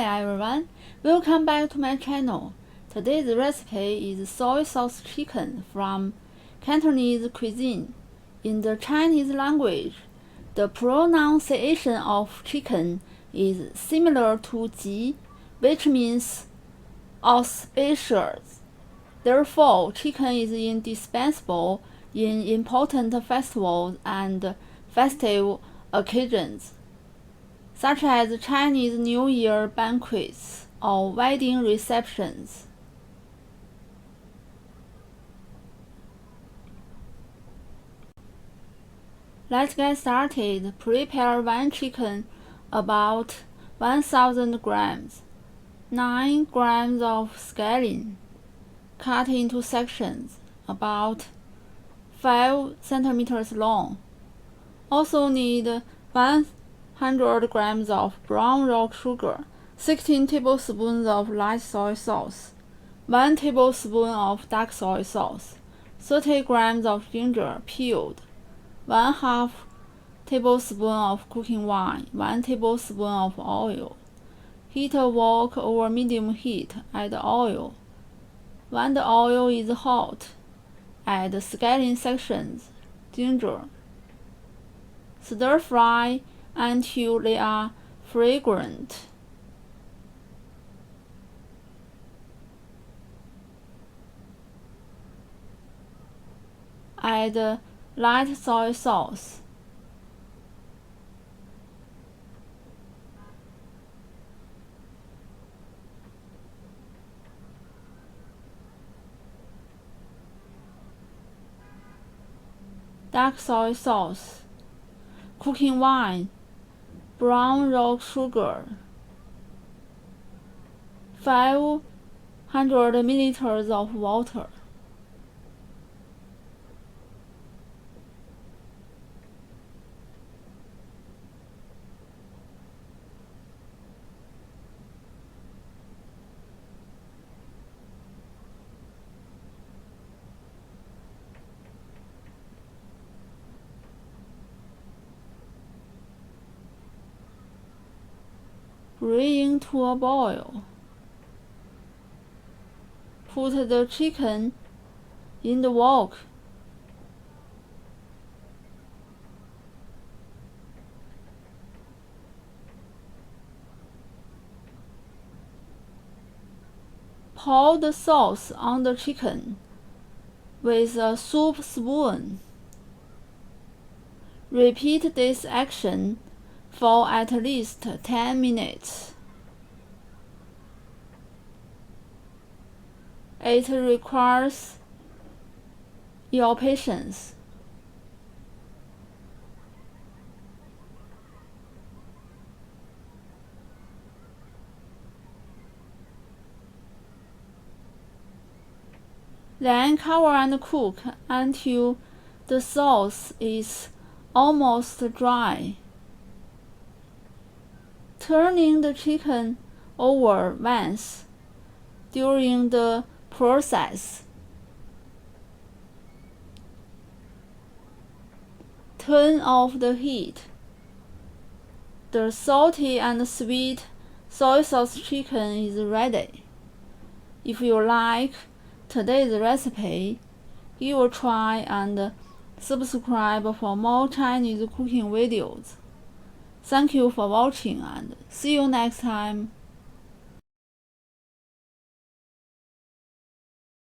Hi everyone, welcome back to my channel. Today's recipe is soy sauce chicken from Cantonese Cuisine. In the Chinese language, the pronunciation of chicken is similar to ji, which means auspicious. Therefore, chicken is indispensable in important festivals and festive occasions, such as Chinese New Year banquets or wedding receptions. Let's get started. Prepare one chicken about 1000 grams, 9 grams of scallion, cut into sections about 5 centimeters long. Also need 100 grams of brown rock sugar, 16 tablespoons of light soy sauce, 1 tablespoon of dark soy sauce, 30 grams of ginger peeled, 1/2 tablespoon of cooking wine, 1 tablespoon of oil. Heat a wok over medium heat. Add oil. When the oil is hot, add scallion sections, ginger. Stir fry until they are fragrant. Add light soy sauce. Dark soy sauce, cooking wine, brown rock sugar, 500 milliliters of water. Bring to a boil. Put the chicken in the wok. Pour the sauce on the chicken with a soup spoon. Repeat this action for at least 10 minutes. It requires your patience. Then cover and cook until the sauce is almost dry. Turning the chicken over once during the process. Turn off the heat. The salty and sweet soy sauce chicken is ready. If you like today's recipe, give a try and subscribe for more Chinese cooking videos. Thank you for watching and see you next time.